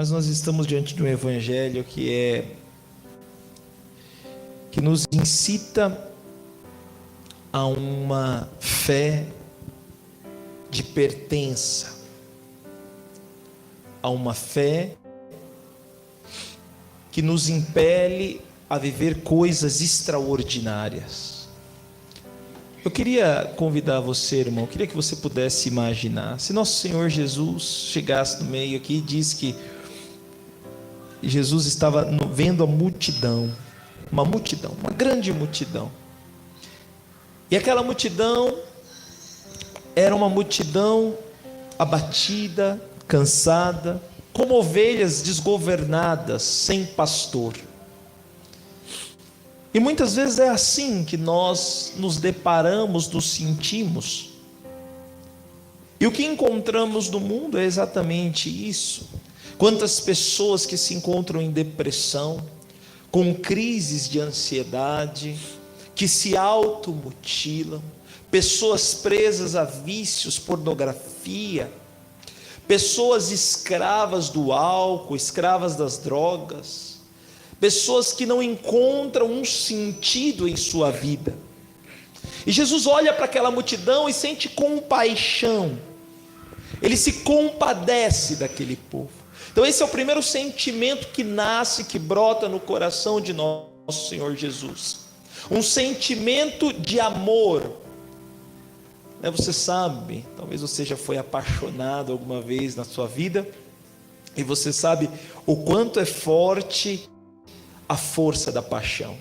mas nós estamos diante de um evangelho que nos incita a uma fé de pertença, a uma fé que nos impele a viver coisas extraordinárias. Eu queria convidar você, irmão, eu queria que você pudesse imaginar, se nosso Senhor Jesus chegasse no meio aqui e diz que Jesus estava vendo a multidão, uma grande multidão, e aquela multidão era uma multidão abatida, cansada, como ovelhas desgovernadas, sem pastor. E muitas vezes é assim que nós nos deparamos, nos sentimos. E o que encontramos no mundo é exatamente isso. Quantas pessoas que se encontram em depressão, com crises de ansiedade, que se automutilam, pessoas presas a vícios, pornografia, pessoas escravas do álcool, escravas das drogas, pessoas que não encontram um sentido em sua vida. E Jesus olha para aquela multidão e sente compaixão, ele se compadece daquele povo. Então esse é o primeiro sentimento que nasce, que brota no coração de nosso Senhor Jesus, um sentimento de amor. Você sabe, talvez você já foi apaixonado alguma vez na sua vida, e você sabe o quanto é forte a força da paixão,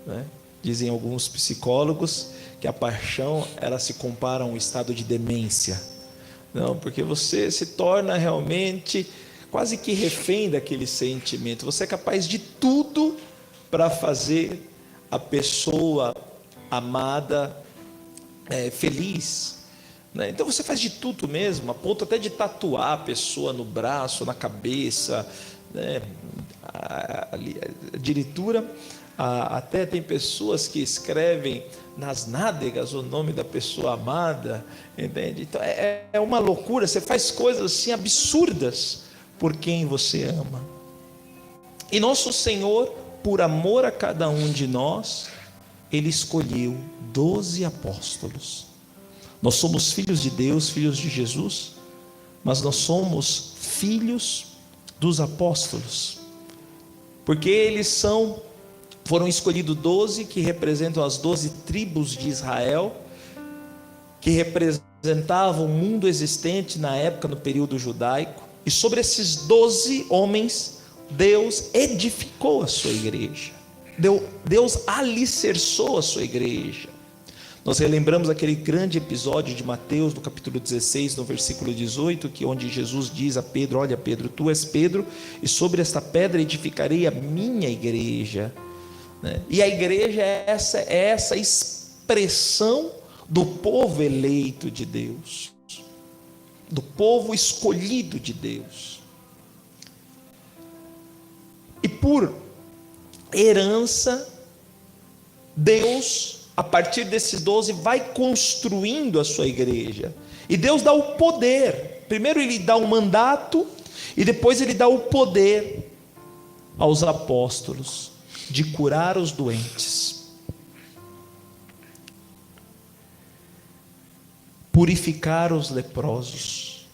né? Dizem alguns psicólogos que a paixão, ela se compara a um estado de demência. Não, porque você se torna realmente quase que refém daquele sentimento. Você é capaz de tudo para fazer a pessoa amada feliz, né? Então você faz de tudo mesmo, a ponto até de tatuar a pessoa no braço, na cabeça, né? A diretura, até tem pessoas que escrevem nas nádegas o nome da pessoa amada, entende? Então é uma loucura, você faz coisas assim absurdas por quem você ama. E nosso Senhor, por amor a cada um de nós, ele escolheu 12 apóstolos. Nós somos filhos de Deus, filhos de Jesus, mas nós somos filhos dos apóstolos, porque eles foram escolhidos 12 que representam as 12 tribos de Israel, que representavam o mundo existente na época, no período judaico. E sobre esses 12 homens, Deus edificou a sua igreja, Deus alicerçou a sua igreja. Nós relembramos aquele grande episódio de Mateus, no capítulo 16, no versículo 18, onde Jesus diz a Pedro: olha Pedro, tu és Pedro, e sobre esta pedra edificarei a minha igreja, né? E a igreja é essa expressão do povo eleito de Deus, do povo escolhido de Deus. E por herança, Deus, a partir desses 12, vai construindo a sua igreja. E Deus dá o poder. Primeiro ele dá um mandato, e depois ele dá o poder aos apóstolos de curar os doentes, purificar os leprosos,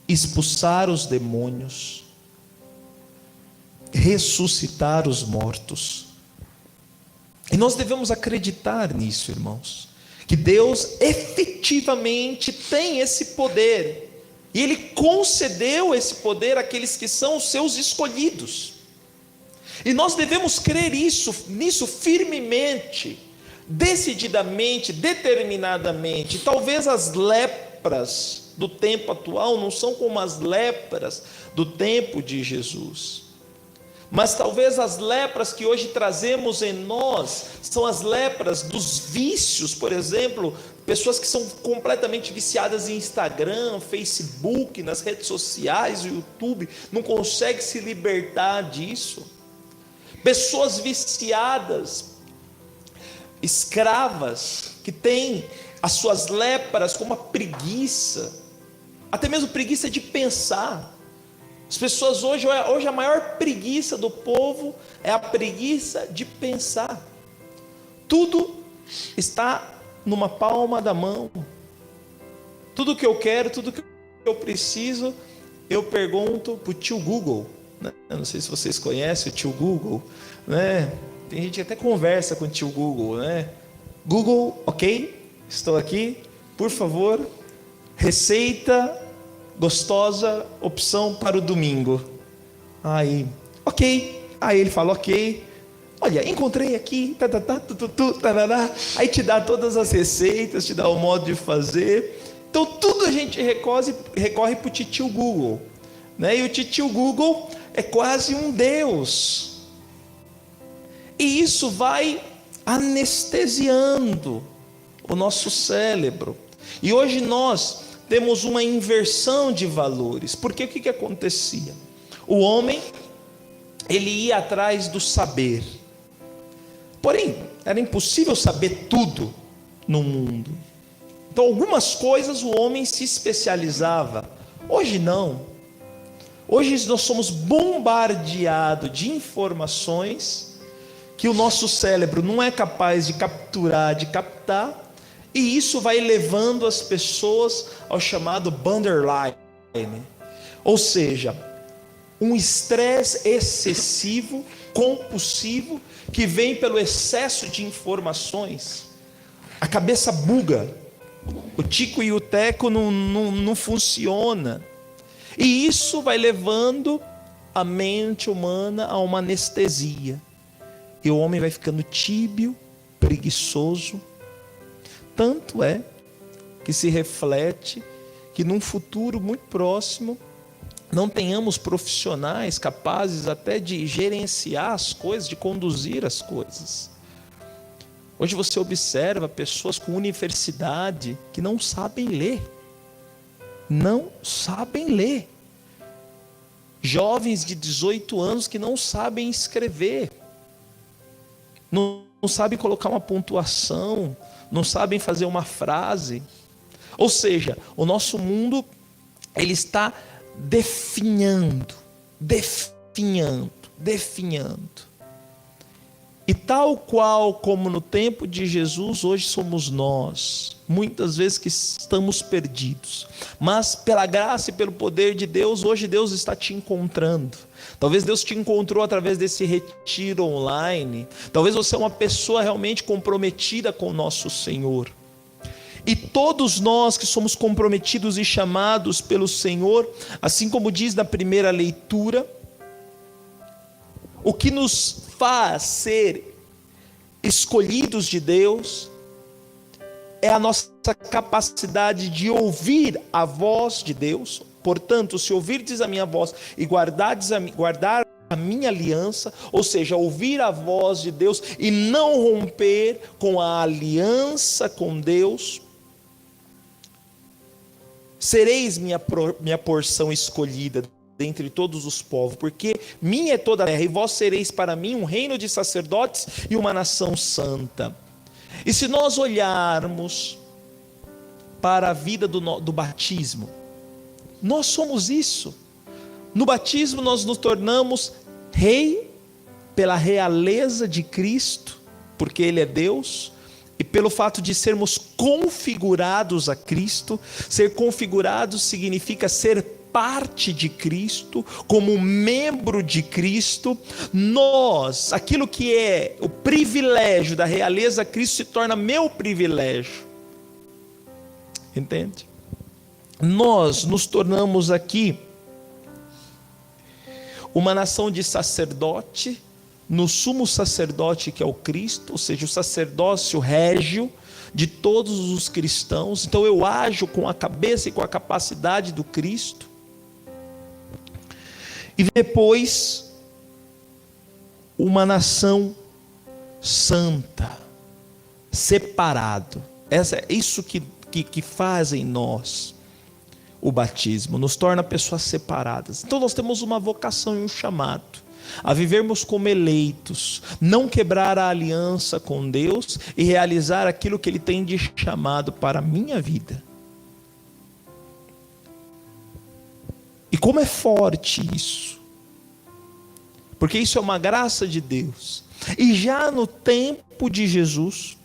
expulsar os demônios, ressuscitar os mortos. E nós devemos acreditar nisso, irmãos, que Deus efetivamente tem esse poder, e Ele concedeu esse poder àqueles que são os seus escolhidos. E nós devemos crer nisso firmemente, decididamente, determinadamente. Talvez as lepras do tempo atual não são como as lepras do tempo de Jesus, mas talvez as lepras que hoje trazemos em nós são as lepras dos vícios. Por exemplo, pessoas que são completamente viciadas em Instagram, Facebook, nas redes sociais, YouTube, não conseguem se libertar disso. Pessoas viciadas, escravas, que têm as suas lepras como a preguiça, até mesmo preguiça de pensar. As pessoas hoje a maior preguiça do povo é a preguiça de pensar. Tudo está numa palma da mão. Tudo que eu quero, tudo que eu preciso, eu pergunto para o tio Google, né? Eu não sei se vocês conhecem o tio Google, né? Tem gente que até conversa com o tio Google, né? Google, ok, estou aqui, por favor, receita gostosa, opção para o domingo. Aí, ok, aí ele fala ok, olha, encontrei aqui, aí te dá todas as receitas, te dá o modo de fazer. Então tudo a gente recorre para o tio Google, né? E o tio Google é quase um Deus, e isso vai anestesiando o nosso cérebro. E hoje nós temos uma inversão de valores, porque o que acontecia? O homem, ele ia atrás do saber, porém era impossível saber tudo no mundo. Então algumas coisas o homem se especializava. Hoje não. Hoje nós somos bombardeados de informações que o nosso cérebro não é capaz de capturar, de captar, e isso vai levando as pessoas ao chamado borderline, ou seja, um estresse excessivo, compulsivo, que vem pelo excesso de informações. A cabeça buga, o tico e o teco não funciona, e isso vai levando a mente humana a uma anestesia, e o homem vai ficando tíbio, preguiçoso. Tanto é que se reflete que num futuro muito próximo não tenhamos profissionais capazes até de gerenciar as coisas, de conduzir as coisas. Hoje você observa pessoas com universidade que não sabem ler. Não sabem ler. Jovens de 18 anos que não sabem escrever. Não sabem colocar uma pontuação, não sabem fazer uma frase. Ou seja, o nosso mundo, ele está definhando. E tal qual como no tempo de Jesus, hoje somos nós, muitas vezes que estamos perdidos, mas pela graça e pelo poder de Deus, hoje Deus está te encontrando. Talvez Deus te encontrou através desse retiro online, talvez você é uma pessoa realmente comprometida com o nosso Senhor. E todos nós que somos comprometidos e chamados pelo Senhor, assim como diz na primeira leitura, o que nos faz ser escolhidos de Deus é a nossa capacidade de ouvir a voz de Deus. Portanto, se ouvirdes a minha voz e guardar a minha aliança, ou seja, ouvir a voz de Deus e não romper com a aliança com Deus, sereis minha porção escolhida dentre todos os povos, porque minha é toda a terra, e vós sereis para mim um reino de sacerdotes e uma nação santa. E se nós olharmos para a vida do batismo, nós somos isso. No batismo nós nos tornamos rei pela realeza de Cristo, porque Ele é Deus, e pelo fato de sermos configurados a Cristo. Ser configurados significa ser parte de Cristo, como membro de Cristo. Nós, aquilo que é o privilégio da realeza Cristo se torna meu privilégio. Entende? Nós nos tornamos aqui uma nação de sacerdote, no sumo sacerdote que é o Cristo, ou seja, o sacerdócio régio de todos os cristãos. Então eu ajo com a cabeça e com a capacidade do Cristo. E depois, uma nação santa, separado. É isso que faz em nós o batismo, nos torna pessoas separadas. Então nós temos uma vocação e um chamado a vivermos como eleitos, não quebrar a aliança com Deus e realizar aquilo que Ele tem de chamado para a minha vida. E como é forte isso, porque isso é uma graça de Deus. E já no tempo de Jesus,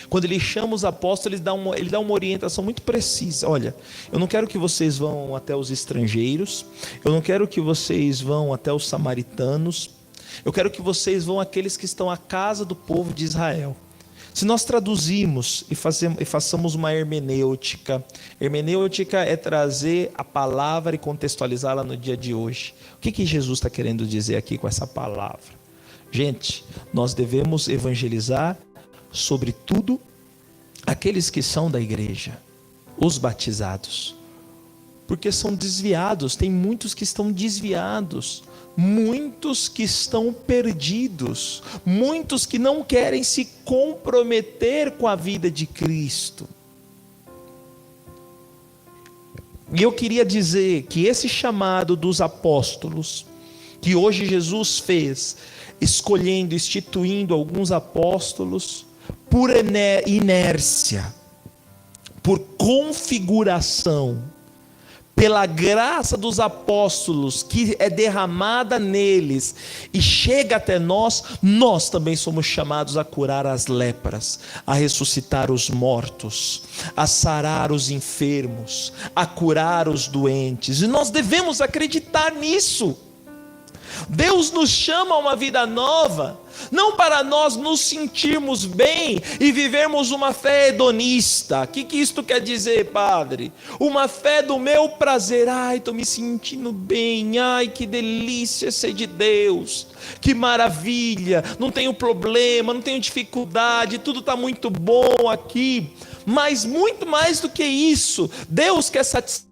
quando ele chama os apóstolos, ele dá uma orientação muito precisa. Olha, eu não quero que vocês vão até os estrangeiros, eu não quero que vocês vão até os samaritanos, eu quero que vocês vão àqueles que estão à casa do povo de Israel. Se nós traduzimos e façamos uma hermenêutica é trazer a palavra e contextualizá-la no dia de hoje. O que Jesus está querendo dizer aqui com essa palavra? Gente, nós devemos evangelizar, sobretudo, aqueles que são da igreja, os batizados, porque são desviados. Tem muitos que estão desviados, muitos que estão perdidos, muitos que não querem se comprometer com a vida de Cristo. E eu queria dizer que esse chamado dos apóstolos, que hoje Jesus fez, escolhendo, instituindo alguns apóstolos, por inércia, por configuração, pela graça dos apóstolos que é derramada neles e chega até nós, nós também somos chamados a curar as lepras, a ressuscitar os mortos, a sarar os enfermos, a curar os doentes. E nós devemos acreditar nisso. Deus nos chama a uma vida nova, não para nós nos sentirmos bem e vivermos uma fé hedonista. O que isto quer dizer, padre? Uma fé do meu prazer. Ai, estou me sentindo bem, ai, que delícia ser de Deus, que maravilha, não tenho problema, não tenho dificuldade, tudo está muito bom aqui. Mas muito mais do que isso, Deus quer satisfazer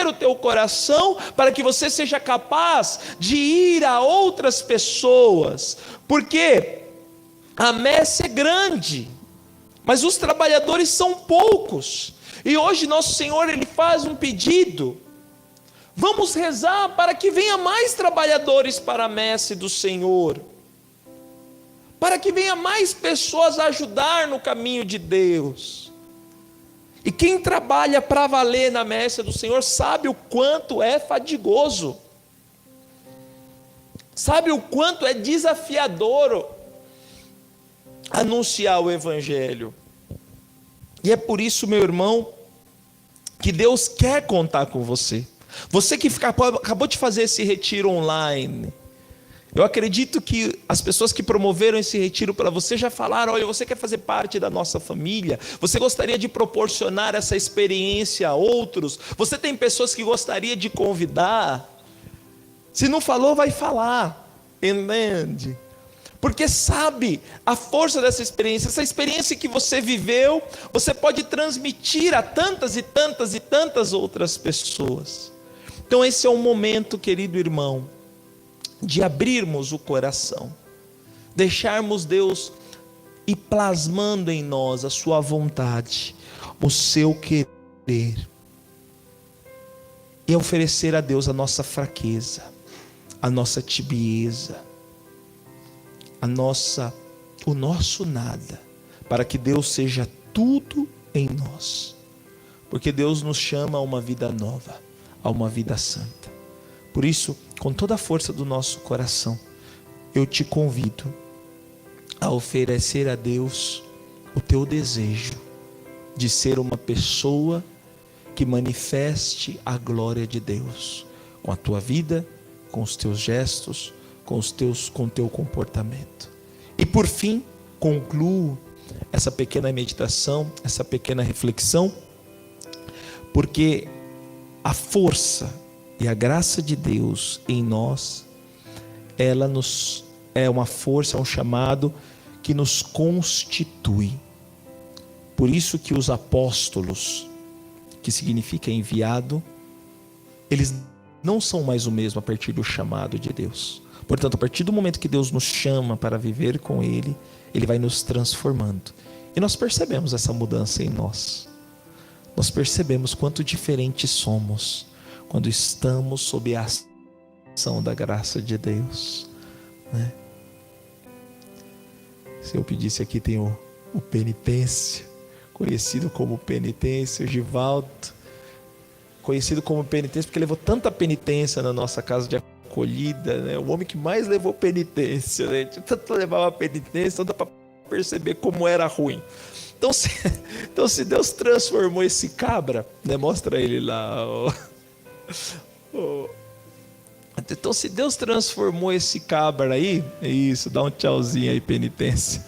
o teu coração para que você seja capaz de ir a outras pessoas, porque a messe é grande, mas os trabalhadores são poucos. E hoje nosso Senhor, Ele faz um pedido: vamos rezar para que venha mais trabalhadores para a messe do Senhor, para que venha mais pessoas a ajudar no caminho de Deus. E quem trabalha para valer na messe do Senhor sabe o quanto é fadigoso, sabe o quanto é desafiador anunciar o Evangelho. E é por isso, meu irmão, que Deus quer contar com você. Você que acabou de fazer esse retiro online, eu acredito que as pessoas que promoveram esse retiro para você já falaram: olha, você quer fazer parte da nossa família? Você gostaria de proporcionar essa experiência a outros? Você tem pessoas que gostaria de convidar? Se não falou, vai falar, entende? Porque sabe a força dessa experiência, essa experiência que você viveu, você pode transmitir a tantas e tantas e tantas outras pessoas. Então esse é o momento, querido irmão, de abrirmos o coração, deixarmos Deus ir plasmando em nós a sua vontade, o seu querer, e oferecer a Deus a nossa fraqueza, a nossa tibieza, o nosso nada, para que Deus seja tudo em nós, porque Deus nos chama a uma vida nova, a uma vida santa. Por isso, com toda a força do nosso coração, eu te convido a oferecer a Deus o teu desejo de ser uma pessoa que manifeste a glória de Deus, com a tua vida, com os teus gestos, com o teu comportamento. E por fim, concluo essa pequena meditação, essa pequena reflexão, porque a força e a graça de Deus em nós, ela é uma força, é um chamado que nos constitui. Por isso que os apóstolos, que significa enviado, eles não são mais o mesmo a partir do chamado de Deus. Portanto, a partir do momento que Deus nos chama para viver com Ele, Ele vai nos transformando. E nós percebemos essa mudança em nós. Nós percebemos quanto diferentes somos quando estamos sob a ação da graça de Deus, né? Se eu pedisse aqui, tem o penitência, conhecido como penitência, o Givaldo, conhecido como penitência, porque levou tanta penitência na nossa casa de acolhida, né? O homem que mais levou penitência, né? Tanto levava penitência, tanto para perceber como era ruim. Então, se Deus transformou esse cabra, né? Mostra ele lá. Então, se Deus transformou esse cabra aí, é isso, dá um tchauzinho aí, penitência.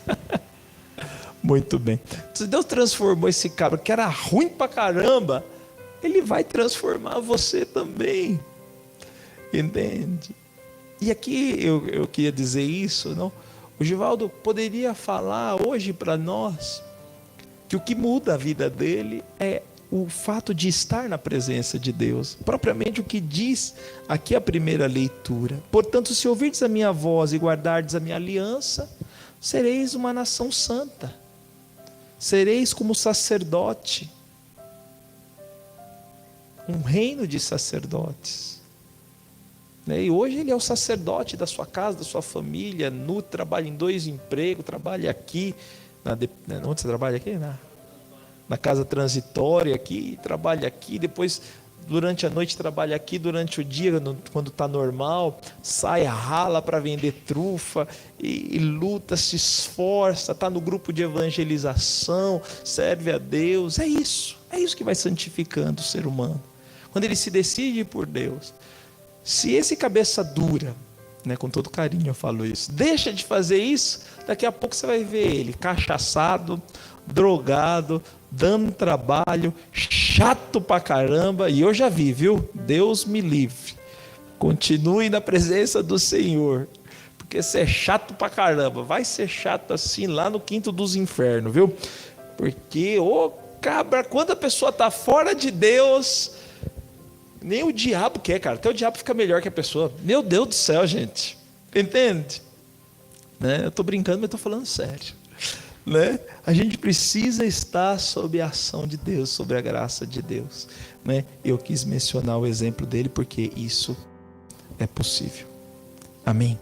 Muito bem. Se Deus transformou esse cabra que era ruim pra caramba, Ele vai transformar você também. Entende? E aqui eu queria dizer isso, não? O Givaldo poderia falar hoje para nós que o que muda a vida dele é o fato de estar na presença de Deus, propriamente o que diz aqui a primeira leitura. Portanto, se ouvirdes a minha voz e guardardes a minha aliança, sereis uma nação santa, sereis como sacerdote, um reino de sacerdotes. E hoje ele é o sacerdote da sua casa, da sua família, trabalha em 2 empregos, trabalha aqui, onde você trabalha aqui? Na casa transitória aqui, trabalha aqui, depois durante a noite trabalha aqui, durante o dia, quando está normal, sai, rala para vender trufa, e luta, se esforça, está no grupo de evangelização, serve a Deus. É isso que vai santificando o ser humano, quando ele se decide por Deus. Se esse cabeça dura, né, com todo carinho eu falo isso, deixa de fazer isso, daqui a pouco você vai ver ele cachaçado, drogado, dando trabalho, chato pra caramba. E eu já vi, viu? Deus me livre. Continue na presença do Senhor, porque você é chato pra caramba. Vai ser chato assim lá no quinto dos infernos, viu? Porque, cabra, quando a pessoa tá fora de Deus, nem o diabo quer, cara. Até o diabo fica melhor que a pessoa. Meu Deus do céu, gente. Entende? Né? Eu tô brincando, mas eu tô falando sério. Né? A gente precisa estar sob a ação de Deus, sobre a graça de Deus. Né? Eu quis mencionar o exemplo dele porque isso é possível. Amém?